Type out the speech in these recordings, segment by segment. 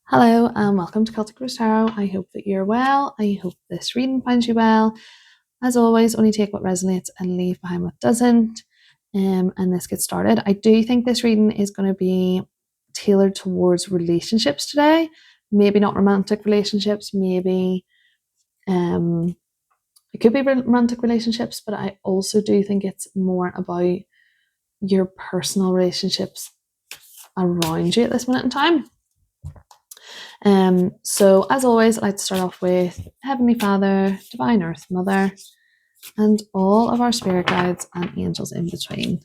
Hello and welcome to Celtic Rose Tarot. I hope that you're well. I hope this reading finds you well. As always, only take what resonates and leave behind what doesn't. And let's get started. I do think this reading is going to be tailored towards relationships today. Maybe not romantic relationships, maybe it could be romantic relationships, but I also do think it's more about your personal relationships around you at this minute in time. So as always, I'd like to start off with Heavenly Father, Divine Earth Mother, and all of our spirit guides and angels in between.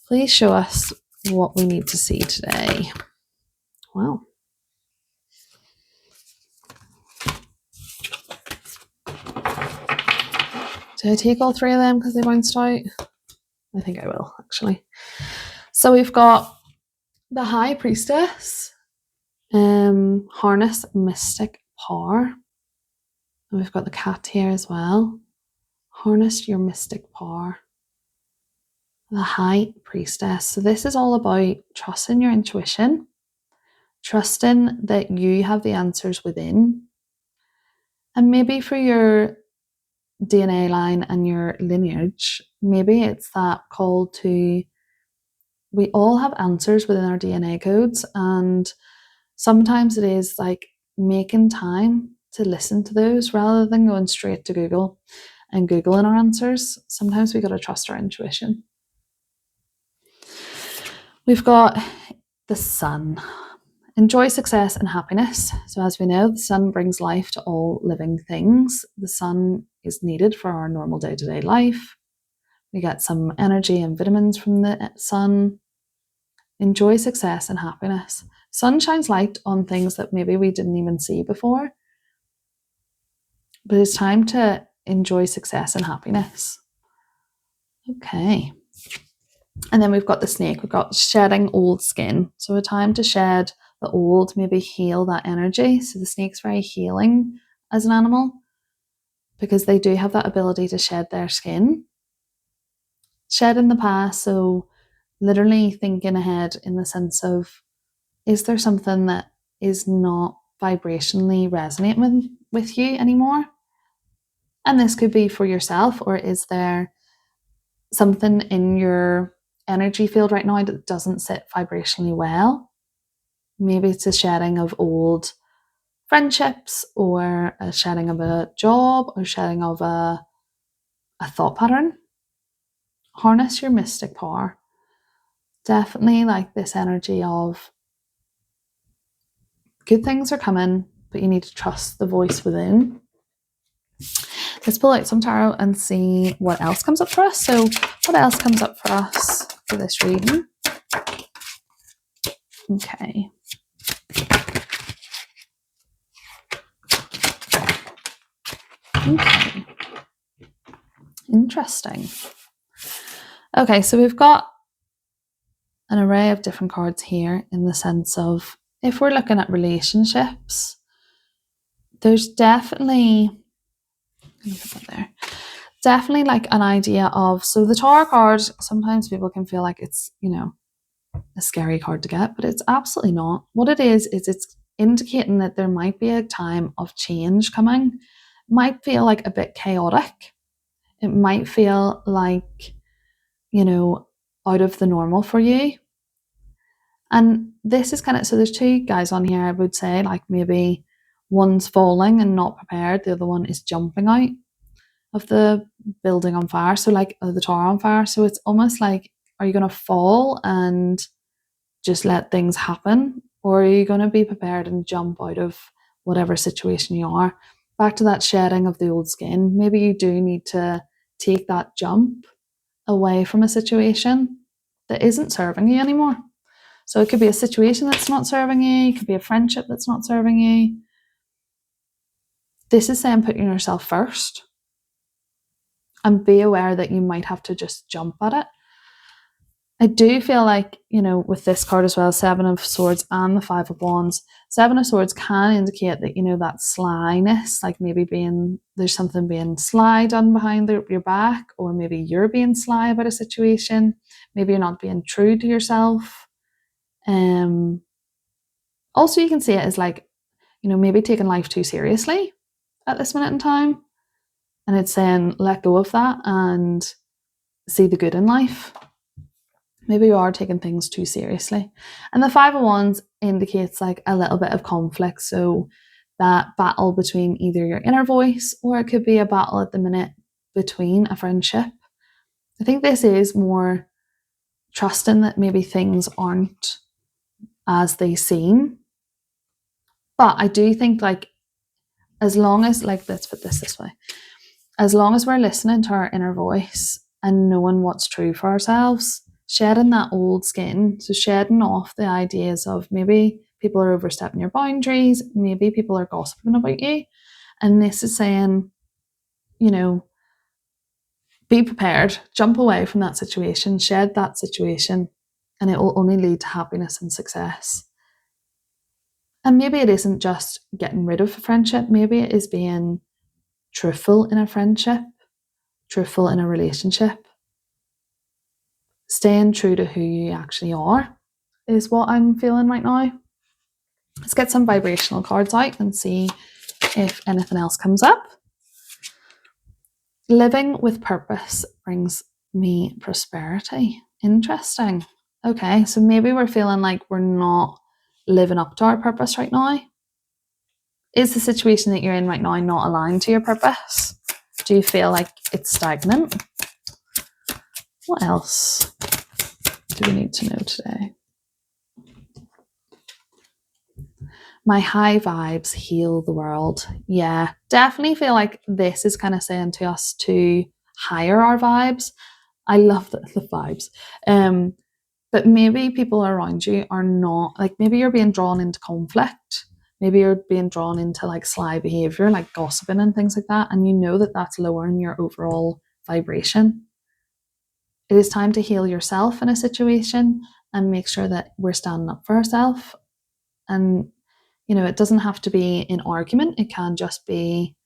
Please show us what we need to see today. Wow. Did I take all three of them because they bounced out? I think I will, actually. So we've got the High Priestess, harness mystic power. And we've got the cat here as well. Harness your mystic power. The High Priestess. So this is all about trusting your intuition, trusting that you have the answers within. And maybe for your DNA line and your lineage, maybe it's that call to, we all have answers within our DNA codes, and sometimes it is like making time to listen to those rather than going straight to Google and Googling our answers. Sometimes we got to trust our intuition. We've got the sun. Enjoy success and happiness. So as we know, the sun brings life to all living things. The sun is needed for our normal day-to-day life. We get some energy and vitamins from the sun. Enjoy success and happiness. Sun shines light on things that maybe we didn't even see before. But it's time to enjoy success and happiness. Okay. And then we've got the snake. We've got shedding old skin. So a time to shed the old, maybe heal that energy. So the snake's very healing as an animal because they do have that ability to shed their skin. Shed in the past, so literally thinking ahead in the sense of, is there something that is not vibrationally resonating with you anymore? And this could be for yourself, or is there something in your energy field right now that doesn't sit vibrationally well? Maybe it's a shedding of old friendships, or a shedding of a job, or shedding of a thought pattern. Harness your mystic power. Definitely like this energy of good things are coming, but you need to trust the voice within. Let's pull out some tarot and see what else comes up for us. So what else comes up for us for this reading? Okay. Okay. Interesting. Okay, so we've got an array of different cards here in the sense of, if we're looking at relationships, there's definitely, definitely like an idea of, so the Tower card, sometimes people can feel like it's, a scary card to get, but it's absolutely not. What it is it's indicating that there might be a time of change coming. It might feel like a bit chaotic. It might feel like, out of the normal for you. And this is kind of, so there's two guys on here, I would say, like maybe one's falling and not prepared, the other one is jumping out of the building on fire, so like the tower on fire. So it's almost like, are you going to fall and just let things happen, or are you going to be prepared and jump out of whatever situation you are? Back to that shedding of the old skin, maybe you do need to take that jump away from a situation that isn't serving you anymore. So it could be a situation that's not serving you, it could be a friendship that's not serving you. This is saying putting yourself first and be aware that you might have to just jump at it. I do feel like, with this card as well, Seven of Swords and the Five of Wands, Seven of Swords can indicate that, that slyness, like maybe there's something being sly done behind your back, or maybe you're being sly about a situation. Maybe you're not being true to yourself. Also, you can see it as like maybe taking life too seriously at this minute in time. And it's saying, let go of that and see the good in life. Maybe you are taking things too seriously. And the Five of Wands indicates like a little bit of conflict. So that battle between either your inner voice, or it could be a battle at the minute between a friendship. I think this is more trusting that maybe things aren't as they seem. But I do think like, as long as, like, let's put this way, as long as we're listening to our inner voice and knowing what's true for ourselves, shedding that old skin, so shedding off the ideas of maybe people are overstepping your boundaries, maybe people are gossiping about you. And this is saying, be prepared, jump away from that situation, shed that situation, and it will only lead to happiness and success. And maybe it isn't just getting rid of a friendship, maybe it is being truthful in a friendship, truthful in a relationship. Staying true to who you actually are is what I'm feeling right now. Let's get some vibrational cards out and see if anything else comes up. Living with purpose brings me prosperity. Interesting. Okay, so maybe we're feeling like we're not living up to our purpose right now. Is the situation that you're in right now not aligned to your purpose? Do you feel like it's stagnant? What else do we need to know today? My high vibes heal the world. Yeah, definitely feel like this is kind of saying to us to higher our vibes. I love the vibes. But maybe people around you are not, like, maybe you're being drawn into conflict. Maybe you're being drawn into like sly behavior, like gossiping and things like that. And you know that that's lowering your overall vibration. It is time to heal yourself in a situation and make sure that we're standing up for ourselves. And, it doesn't have to be in argument. It can just be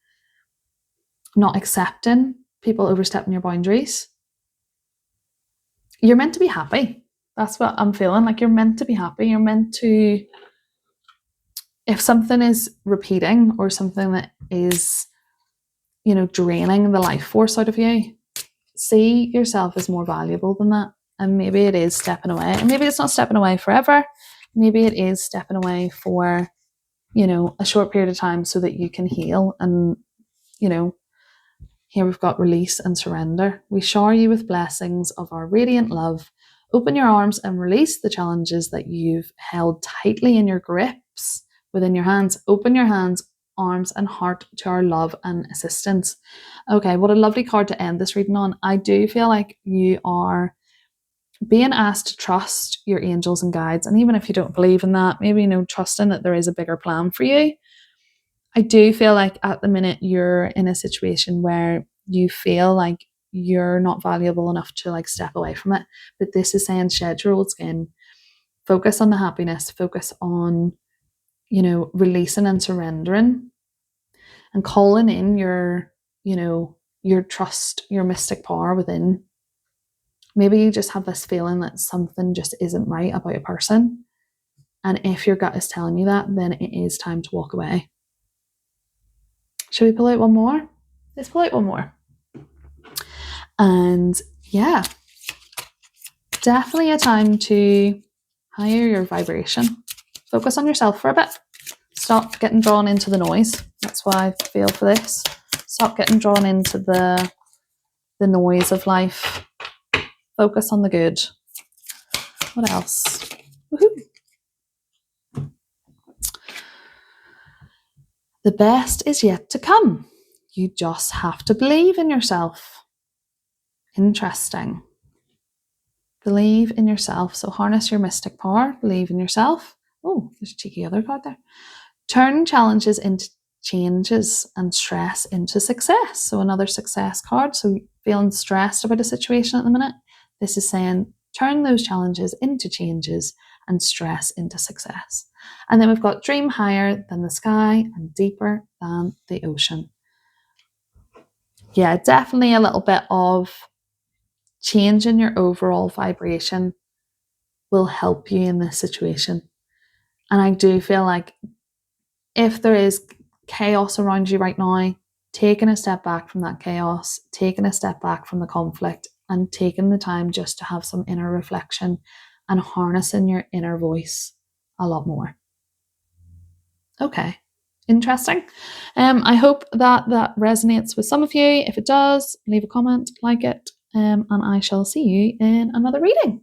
not accepting people overstepping your boundaries. You're meant to be happy. That's what I'm feeling. Like, you're meant to be happy. You're meant to, if something is repeating or something that is, draining the life force out of you, see yourself as more valuable than that. And maybe it is stepping away. And maybe it's not stepping away forever. Maybe it is stepping away for, a short period of time so that you can heal. And, here we've got release and surrender. We shower you with blessings of our radiant love. Open your arms and release the challenges that you've held tightly in your grips within your hands. Open your hands, arms, and heart to our love and assistance. Okay, what a lovely card to end this reading on. I do feel like you are being asked to trust your angels and guides. And even if you don't believe in that, maybe, trusting that there is a bigger plan for you. I do feel like at the minute you're in a situation where you feel like you're not valuable enough to like step away from it. But this is saying shed your old skin, focus on the happiness, focus on, releasing and surrendering and calling in your, your trust, your mystic power within. Maybe you just have this feeling that something just isn't right about a person. And if your gut is telling you that, then it is time to walk away. Should we pull out one more? Let's pull out one more. And yeah, definitely a time to higher your vibration. Focus on yourself for a bit. Stop getting drawn into the noise. That's what I feel for this. Stop getting drawn into the noise of life. Focus on the good. What else? Woohoo. The best is yet to come. You just have to believe in yourself. Interesting. Believe in yourself. So harness your mystic power. Believe in yourself. Oh, there's a cheeky other card there. Turn challenges into changes and stress into success. So another success card. So feeling stressed about a situation at the minute. This is saying turn those challenges into changes and stress into success. And then we've got dream higher than the sky and deeper than the ocean. Yeah, definitely a little bit of changing your overall vibration will help you in this situation. And I do feel like if there is chaos around you right now, taking a step back from that chaos, taking a step back from the conflict, and taking the time just to have some inner reflection and harnessing your inner voice a lot more. Okay, interesting. I hope that that resonates with some of you. If it does, leave a comment, like it, and I shall see you in another reading.